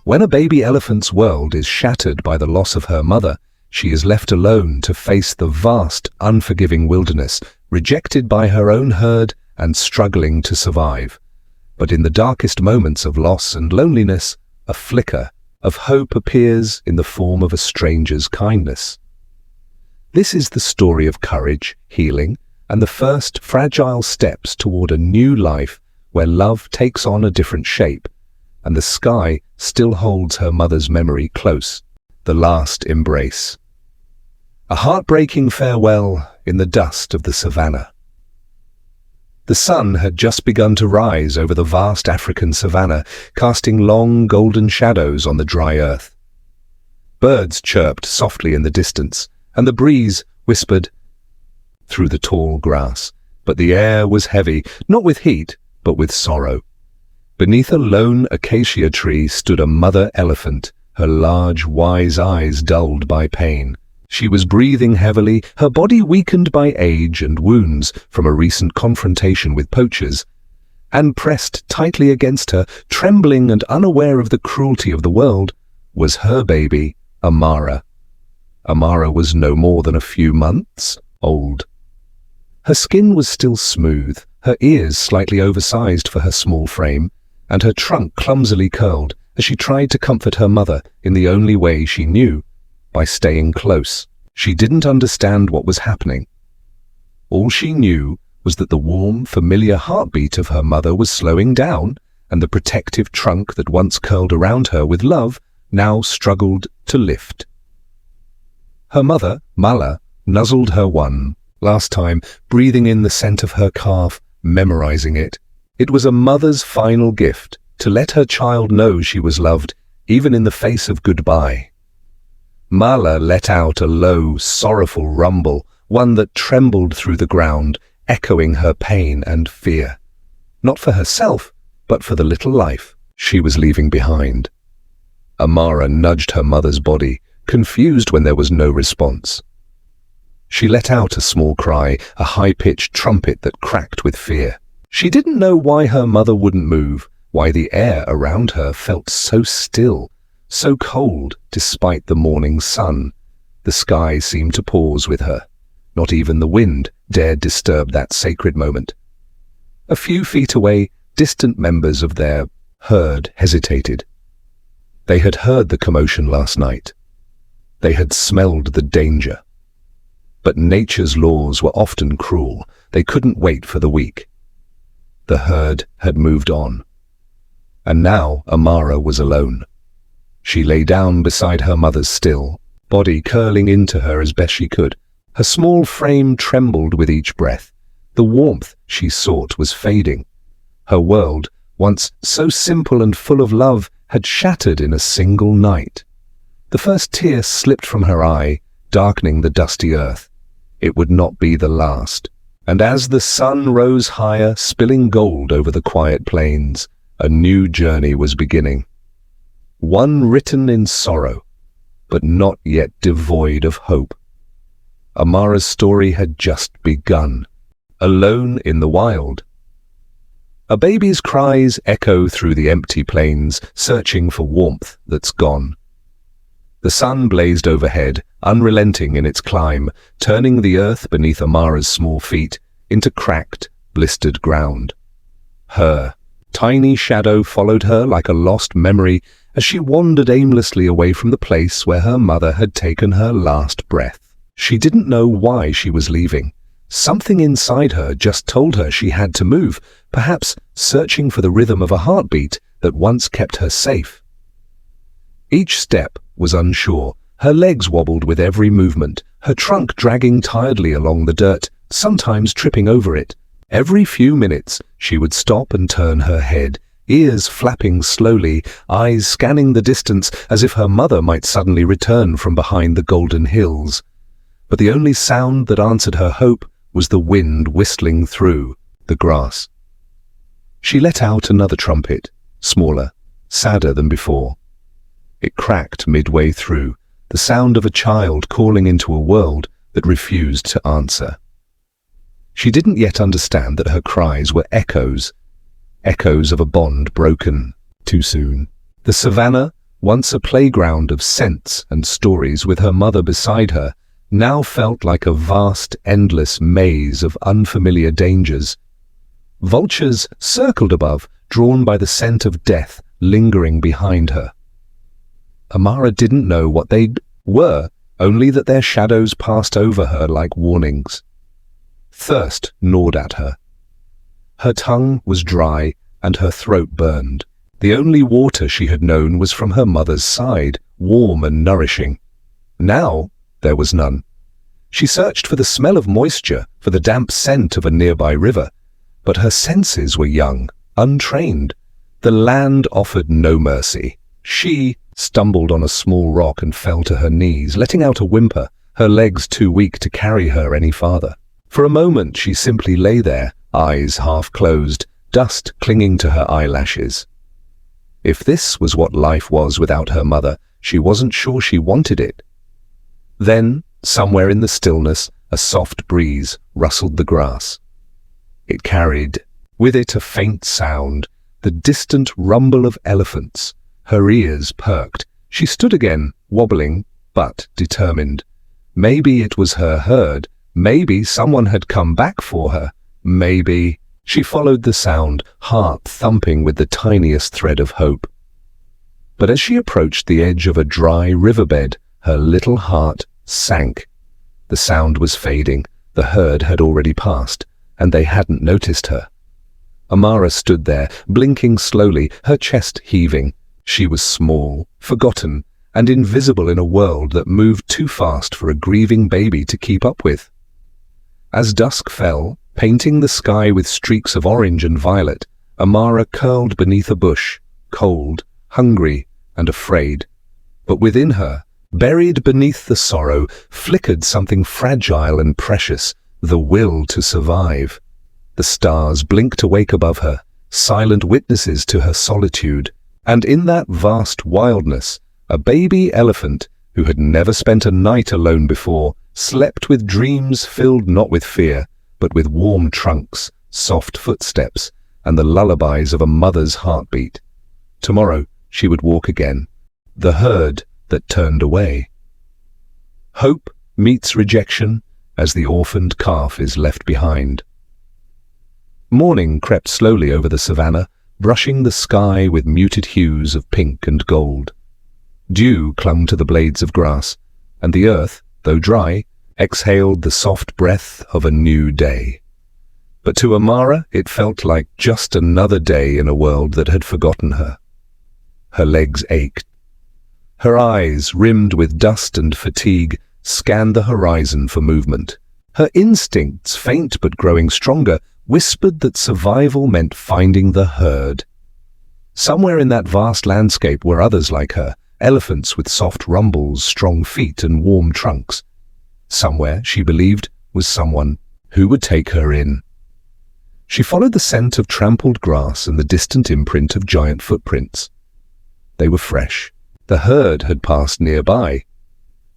When a baby elephant's world is shattered by the loss of her mother, she is left alone to face the vast, unforgiving wilderness, rejected by her own herd and struggling to survive. But in the darkest moments of loss and loneliness, a flicker of hope appears in the form of a stranger's kindness. This is the story of courage, healing, and the first fragile steps toward a new life where love takes on a different shape, and the sky still holds her mother's memory close, the last embrace. A heartbreaking farewell in the dust of the savannah. The sun had just begun to rise over the vast African savanna, casting long golden shadows on the dry earth. Birds chirped softly in the distance, and the breeze whispered through the tall grass, but the air was heavy, not with heat, but with sorrow. Beneath a lone acacia tree stood a mother elephant, her large, wise eyes dulled by pain. She was breathing heavily, her body weakened by age and wounds from a recent confrontation with poachers, and pressed tightly against her, trembling and unaware of the cruelty of the world, was her baby, Amara. Amara was no more than a few months old. Her skin was still smooth, her ears slightly oversized for her small frame, and her trunk clumsily curled as she tried to comfort her mother in the only way she knew, by staying close. She didn't understand what was happening. All she knew was that the warm, familiar heartbeat of her mother was slowing down, and the protective trunk that once curled around her with love now struggled to lift. Her mother, Mala, nuzzled her one last time, breathing in the scent of her calf, memorizing it. It was a mother's final gift, to let her child know she was loved, even in the face of goodbye. Mala let out a low, sorrowful rumble, one that trembled through the ground, echoing her pain and fear. Not for herself, but for the little life she was leaving behind. Amara nudged her mother's body, confused when there was no response. She let out a small cry, a high-pitched trumpet that cracked with fear. She didn't know why her mother wouldn't move, why the air around her felt so still, so cold despite the morning sun. The sky seemed to pause with her. Not even the wind dared disturb that sacred moment. A few feet away, distant members of their herd hesitated. They had heard the commotion last night. They had smelled the danger. But nature's laws were often cruel. They couldn't wait for the weak. The herd had moved on. And now Amara was alone. She lay down beside her mother's still, body curling into her as best she could. Her small frame trembled with each breath. The warmth she sought was fading. Her world, once so simple and full of love, had shattered in a single night. The first tear slipped from her eye, darkening the dusty earth. It would not be the last. And as the sun rose higher, spilling gold over the quiet plains, a new journey was beginning. One written in sorrow, but not yet devoid of hope. Amara's story had just begun, alone in the wild. A baby's cries echo through the empty plains, searching for warmth that's gone. The sun blazed overhead, unrelenting in its climb, turning the earth beneath Amara's small feet into cracked, blistered ground. Her tiny shadow followed her like a lost memory as she wandered aimlessly away from the place where her mother had taken her last breath. She didn't know why she was leaving. Something inside her just told her she had to move, perhaps searching for the rhythm of a heartbeat that once kept her safe. Each step was unsure. Her legs wobbled with every movement, her trunk dragging tiredly along the dirt, sometimes tripping over it. Every few minutes, she would stop and turn her head, ears flapping slowly, eyes scanning the distance as if her mother might suddenly return from behind the golden hills. But the only sound that answered her hope was the wind whistling through the grass. She let out another trumpet, smaller, sadder than before. It cracked midway through, the sound of a child calling into a world that refused to answer. She didn't yet understand that her cries were echoes, echoes of a bond broken too soon. The savannah, once a playground of scents and stories with her mother beside her, now felt like a vast, endless maze of unfamiliar dangers. Vultures circled above, drawn by the scent of death lingering behind her. Amara didn't know what they were, only that their shadows passed over her like warnings. Thirst gnawed at her. Her tongue was dry and her throat burned. The only water she had known was from her mother's side, warm and nourishing. Now there was none. She searched for the smell of moisture, for the damp scent of a nearby river, but her senses were young, untrained. The land offered no mercy. She stumbled on a small rock and fell to her knees, letting out a whimper, her legs too weak to carry her any farther. For a moment she simply lay there, eyes half closed, dust clinging to her eyelashes. If this was what life was without her mother, she wasn't sure she wanted it. Then, somewhere in the stillness, a soft breeze rustled the grass. It carried with it a faint sound, the distant rumble of elephants. Her ears perked. She stood again, wobbling, but determined. Maybe it was her herd. Maybe someone had come back for her. Maybe... She followed the sound, heart thumping with the tiniest thread of hope. But as she approached the edge of a dry riverbed, her little heart sank. The sound was fading. The herd had already passed, and they hadn't noticed her. Amara stood there, blinking slowly, her chest heaving. She was small, forgotten, and invisible in a world that moved too fast for a grieving baby to keep up with. As dusk fell, painting the sky with streaks of orange and violet, Amara curled beneath a bush, cold, hungry, and afraid. But within her, buried beneath the sorrow, flickered something fragile and precious, the will to survive. The stars blinked awake above her, silent witnesses to her solitude, and in that vast wildness, a baby elephant, who had never spent a night alone before, slept with dreams filled not with fear, but with warm trunks, soft footsteps, and the lullabies of a mother's heartbeat. Tomorrow she would walk again, the herd that turned away. Hope meets rejection as the orphaned calf is left behind. Morning crept slowly over the savannah, brushing the sky with muted hues of pink and gold. Dew clung to the blades of grass, and the earth, though dry, exhaled the soft breath of a new day. But to Amara it felt like just another day in a world that had forgotten her. Her legs ached. Her eyes, rimmed with dust and fatigue, scanned the horizon for movement. Her instincts, faint but growing stronger, whispered that survival meant finding the herd. Somewhere in that vast landscape were others like her, elephants with soft rumbles, strong feet, and warm trunks. Somewhere, she believed, was someone who would take her in. She followed the scent of trampled grass and the distant imprint of giant footprints. They were fresh. The herd had passed nearby.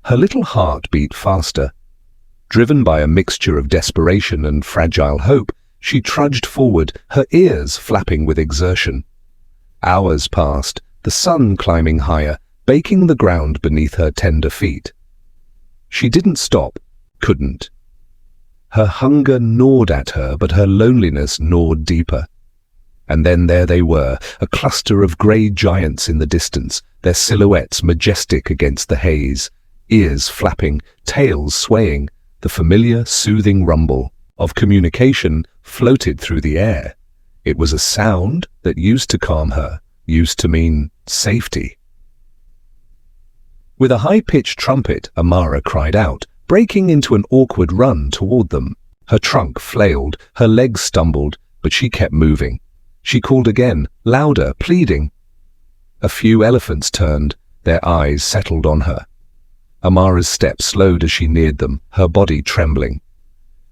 Her little heart beat faster. Driven by a mixture of desperation and fragile hope, she trudged forward, her ears flapping with exertion. Hours passed, the sun climbing higher, baking the ground beneath her tender feet. She didn't stop, couldn't. Her hunger gnawed at her, but her loneliness gnawed deeper. And then there they were, a cluster of grey giants in the distance, their silhouettes majestic against the haze, ears flapping, tails swaying, the familiar, soothing rumble of communication floated through the air. It was a sound that used to calm her, used to mean safety. With a high-pitched trumpet, Amara cried out, breaking into an awkward run toward them. Her trunk flailed, her legs stumbled, but she kept moving. She called again, louder, pleading. A few elephants turned, their eyes settled on her. Amara's steps slowed as she neared them, her body trembling.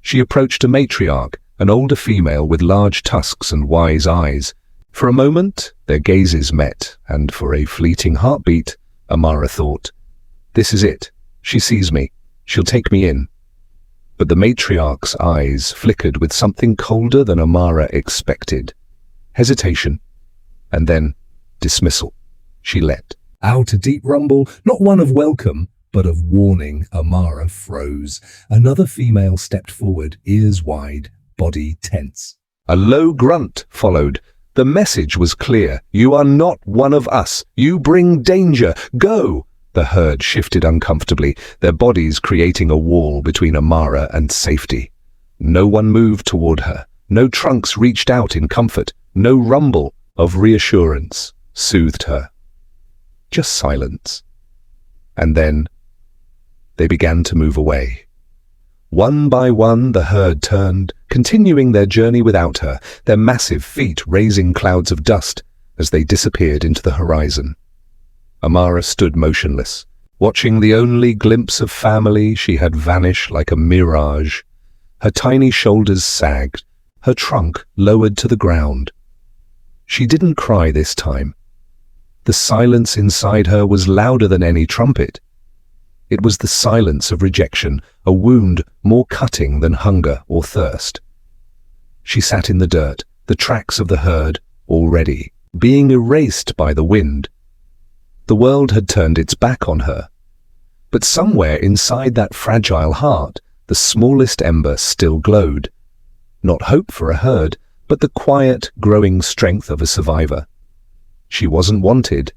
She approached a matriarch, an older female with large tusks and wise eyes. For a moment, their gazes met, and for a fleeting heartbeat, Amara thought, "This is it. She sees me. She'll take me in." But the matriarch's eyes flickered with something colder than Amara expected. hesitation, and then dismissal. She let out a deep rumble, not one of welcome, but of warning. Amara froze. Another female stepped forward, ears wide, body tense. A low grunt followed. The message was clear. You are not one of us. You bring danger. Go! The herd shifted uncomfortably, their bodies creating a wall between Amara and safety. No one moved toward her. No trunks reached out in comfort. No rumble of reassurance soothed her. Just silence. And then they began to move away. One by one, the herd turned, continuing their journey without her, their massive feet raising clouds of dust as they disappeared into the horizon. Amara stood motionless, watching the only glimpse of family she had vanish like a mirage. Her tiny shoulders sagged, her trunk lowered to the ground. She didn't cry this time. The silence inside her was louder than any trumpet. It was the silence of rejection, a wound more cutting than hunger or thirst. She sat in the dirt, the tracks of the herd already being erased by the wind. The world had turned its back on her. But somewhere inside that fragile heart, the smallest ember still glowed. Not hope for a herd, but the quiet, growing strength of a survivor. She wasn't wanted,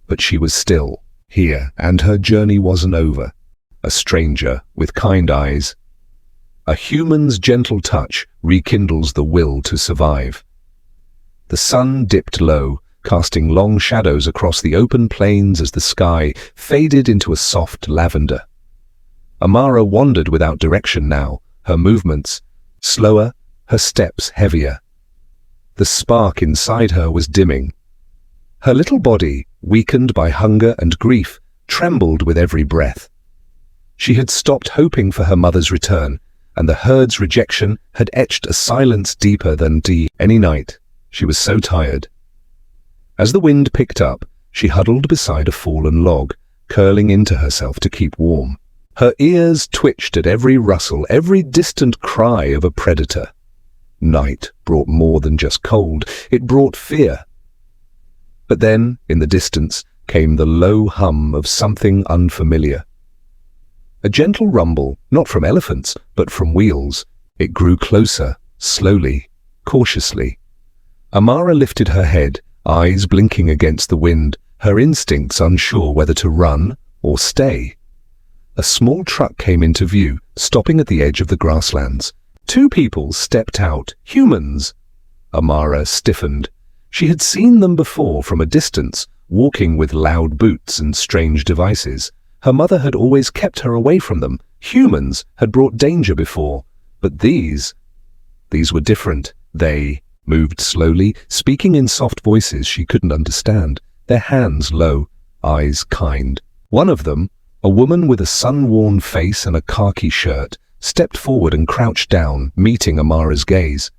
but she was still here, and her journey wasn't over. A stranger with kind eyes. A human's gentle touch rekindles the will to survive. The sun dipped low, casting long shadows across the open plains as the sky faded into a soft lavender. Amara wandered without direction now, her movements slower, her steps heavier. The spark inside her was dimming. Her little body, weakened by hunger and grief, trembled with every breath. She had stopped hoping for her mother's return, and the herd's rejection had etched a silence deeper than any night. She was so tired. As the wind picked up, she huddled beside a fallen log, curling into herself to keep warm. Her ears twitched at every rustle, every distant cry of a predator. Night brought more than just cold, it brought fear. But then, in the distance, came the low hum of something unfamiliar. A gentle rumble, not from elephants, but from wheels. It grew closer, slowly, cautiously. Amara lifted her head, eyes blinking against the wind, her instincts unsure whether to run or stay. A small truck came into view, stopping at the edge of the grasslands. Two people stepped out, humans. Amara stiffened. She had seen them before from a distance, walking with loud boots and strange devices. Her mother had always kept her away from them. Humans had brought danger before, but these were different. They moved slowly, speaking in soft voices she couldn't understand, their hands low, eyes kind. One of them, a woman with a sun-worn face and a khaki shirt, stepped forward and crouched down, meeting Amara's gaze.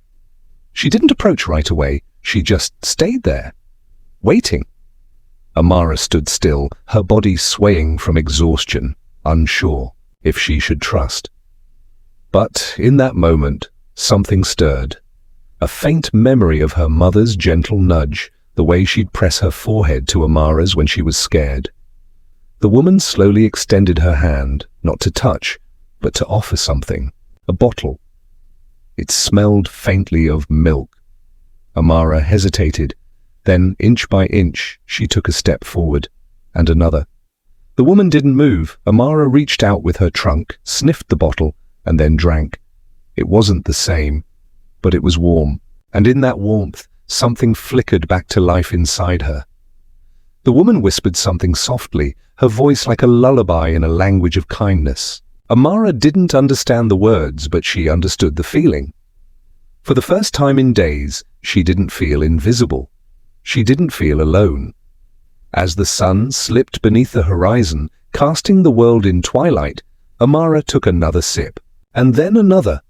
She didn't approach right away. She just stayed there, waiting. Amara stood still, her body swaying from exhaustion, unsure if she should trust. But in that moment, something stirred. A faint memory of her mother's gentle nudge, the way she'd press her forehead to Amara's when she was scared. The woman slowly extended her hand, not to touch, but to offer something, a bottle. It smelled faintly of milk. Amara hesitated. Then, inch by inch, she took a step forward, and another. The woman didn't move. Amara reached out with her trunk, sniffed the bottle, and then drank. It wasn't the same, but it was warm, and in that warmth, something flickered back to life inside her. The woman whispered something softly, her voice like a lullaby in a language of kindness. Amara didn't understand the words, but she understood the feeling. For the first time in days, she didn't feel invisible. She didn't feel alone. As the sun slipped beneath the horizon, casting the world in twilight, Amara took another sip, and then another.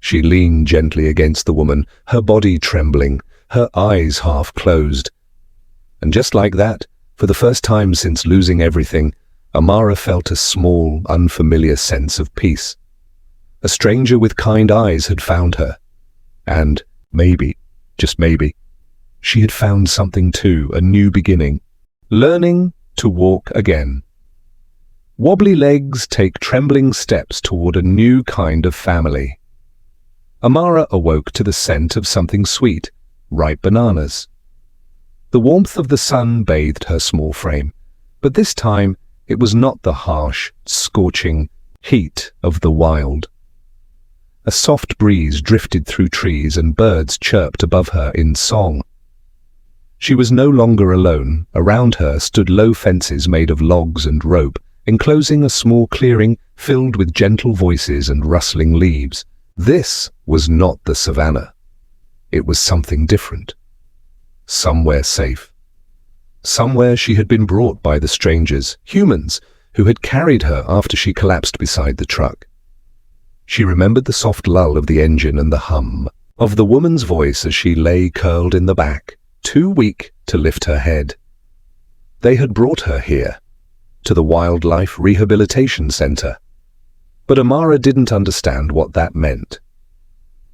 She leaned gently against the woman, her body trembling, her eyes half closed. And just like that, for the first time since losing everything, Amara felt a small, unfamiliar sense of peace. A stranger with kind eyes had found her. And, maybe, just maybe. She had found something too, a new beginning. Learning to walk again. Wobbly legs take trembling steps toward a new kind of family. Amara awoke to the scent of something sweet, ripe bananas. The warmth of the sun bathed her small frame, but this time it was not the harsh, scorching heat of the wild. A soft breeze drifted through trees and birds chirped above her in song. She was no longer alone. Around her stood low fences made of logs and rope, enclosing a small clearing filled with gentle voices and rustling leaves. This was not the savannah. It was something different. Somewhere safe. Somewhere she had been brought by the strangers, humans, who had carried her after she collapsed beside the truck. She remembered the soft lull of the engine and the hum of the woman's voice as she lay curled in the back, too weak to lift her head. They had brought her here, to the Wildlife Rehabilitation Center. But Amara didn't understand what that meant.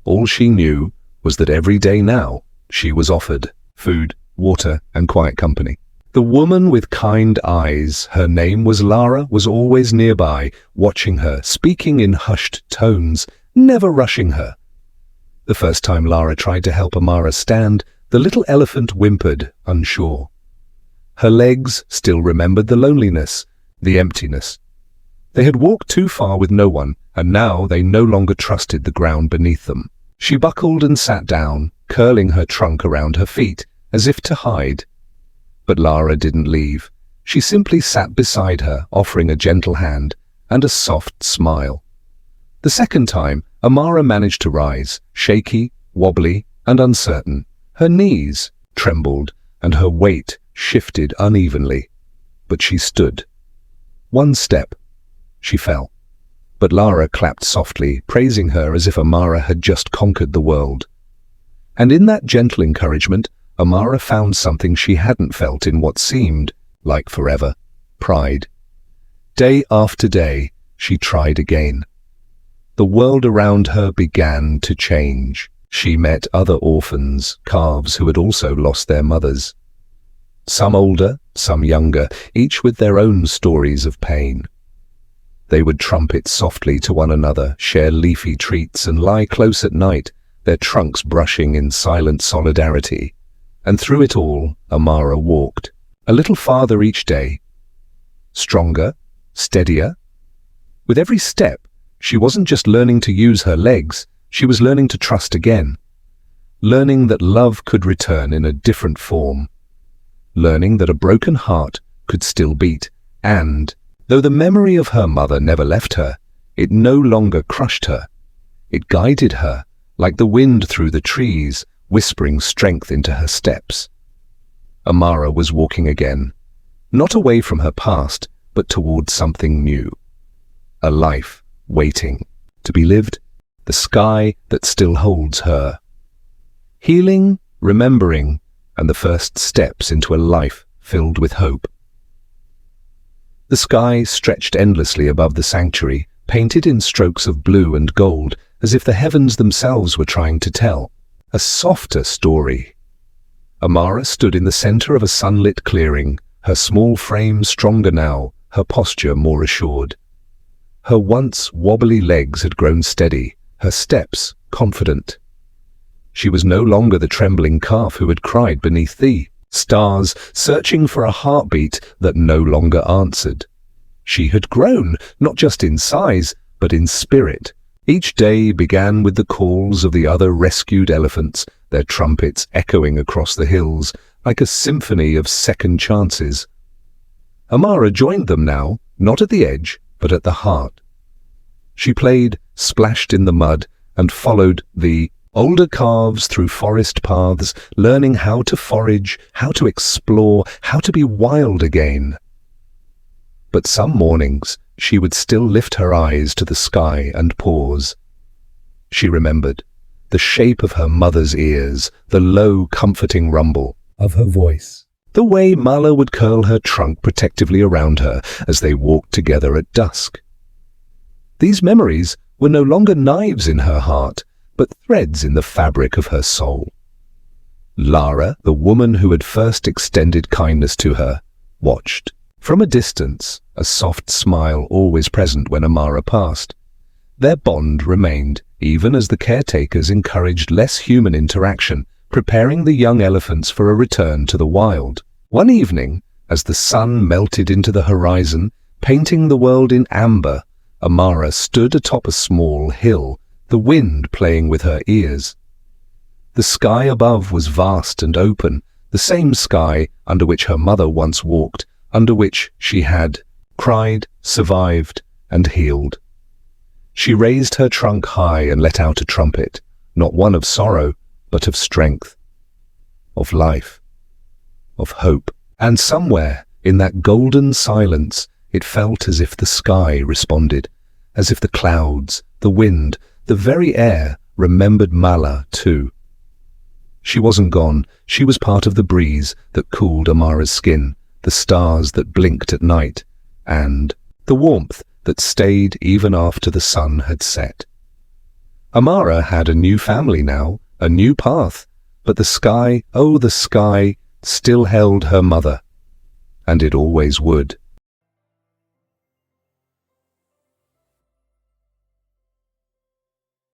All she knew was that every day now she was offered food, water, and quiet company. The woman with kind eyes, her name was Lara, was always nearby, watching her, speaking in hushed tones, never rushing her. The first time Lara tried to help Amara stand, the little elephant whimpered, unsure. Her legs still remembered the loneliness, the emptiness. They had walked too far with no one, and now they no longer trusted the ground beneath them. She buckled and sat down, curling her trunk around her feet, as if to hide. But Lara didn't leave. She simply sat beside her, offering a gentle hand and a soft smile. The second time, Amara managed to rise, shaky, wobbly, and uncertain. Her knees trembled, and her weight shifted unevenly. But she stood. One step. She fell. But Lara clapped softly, praising her as if Amara had just conquered the world. And in that gentle encouragement, Amara found something she hadn't felt in what seemed like forever: pride. Day after day, she tried again. The world around her began to change. She met other orphans, calves who had also lost their mothers. Some older, some younger, each with their own stories of pain. They would trumpet softly to one another, share leafy treats, and lie close at night, their trunks brushing in silent solidarity. And through it all, Amara walked, a little farther each day. Stronger, steadier. With every step, she wasn't just learning to use her legs, she was learning to trust again. Learning that love could return in a different form. Learning that a broken heart could still beat, and, though the memory of her mother never left her, it no longer crushed her. It guided her, like the wind through the trees, whispering strength into her steps. Amara was walking again, not away from her past, but towards something new. A life waiting to be lived, the sky that still holds her. Healing, remembering, and the first steps into a life filled with hope. The sky stretched endlessly above the sanctuary, painted in strokes of blue and gold, as if the heavens themselves were trying to tell a softer story. Amara stood in the center of a sunlit clearing, her small frame stronger now, her posture more assured. Her once wobbly legs had grown steady, her steps confident. She was no longer the trembling calf who had cried beneath the stars, searching for a heartbeat that no longer answered. She had grown, not just in size, but in spirit. Each day began with the calls of the other rescued elephants, their trumpets echoing across the hills like a symphony of second chances. Amara joined them now, not at the edge, but at the heart. She played, splashed in the mud, and followed the older calves through forest paths, learning how to forage, how to explore, how to be wild again. But some mornings, she would still lift her eyes to the sky and pause. She remembered the shape of her mother's ears, the low, comforting rumble of her voice, the way Mala would curl her trunk protectively around her as they walked together at dusk. These memories were no longer knives in her heart, but threads in the fabric of her soul. Lara, the woman who had first extended kindness to her, watched. From a distance, a soft smile always present when Amara passed. Their bond remained, even as the caretakers encouraged less human interaction, preparing the young elephants for a return to the wild. One evening, as the sun melted into the horizon, painting the world in amber, Amara stood atop a small hill, the wind playing with her ears. The sky above was vast and open, the same sky under which her mother once walked, under which she had cried, survived, and healed. She raised her trunk high and let out a trumpet, not one of sorrow, but of strength, of life, of hope. And somewhere, in that golden silence, it felt as if the sky responded, as if the clouds, the wind, the very air remembered Mala too. She wasn't gone, she was part of the breeze that cooled Amara's skin, the stars that blinked at night, and the warmth that stayed even after the sun had set. Amara had a new family now, a new path, but the sky, oh the sky, still held her mother, and it always would.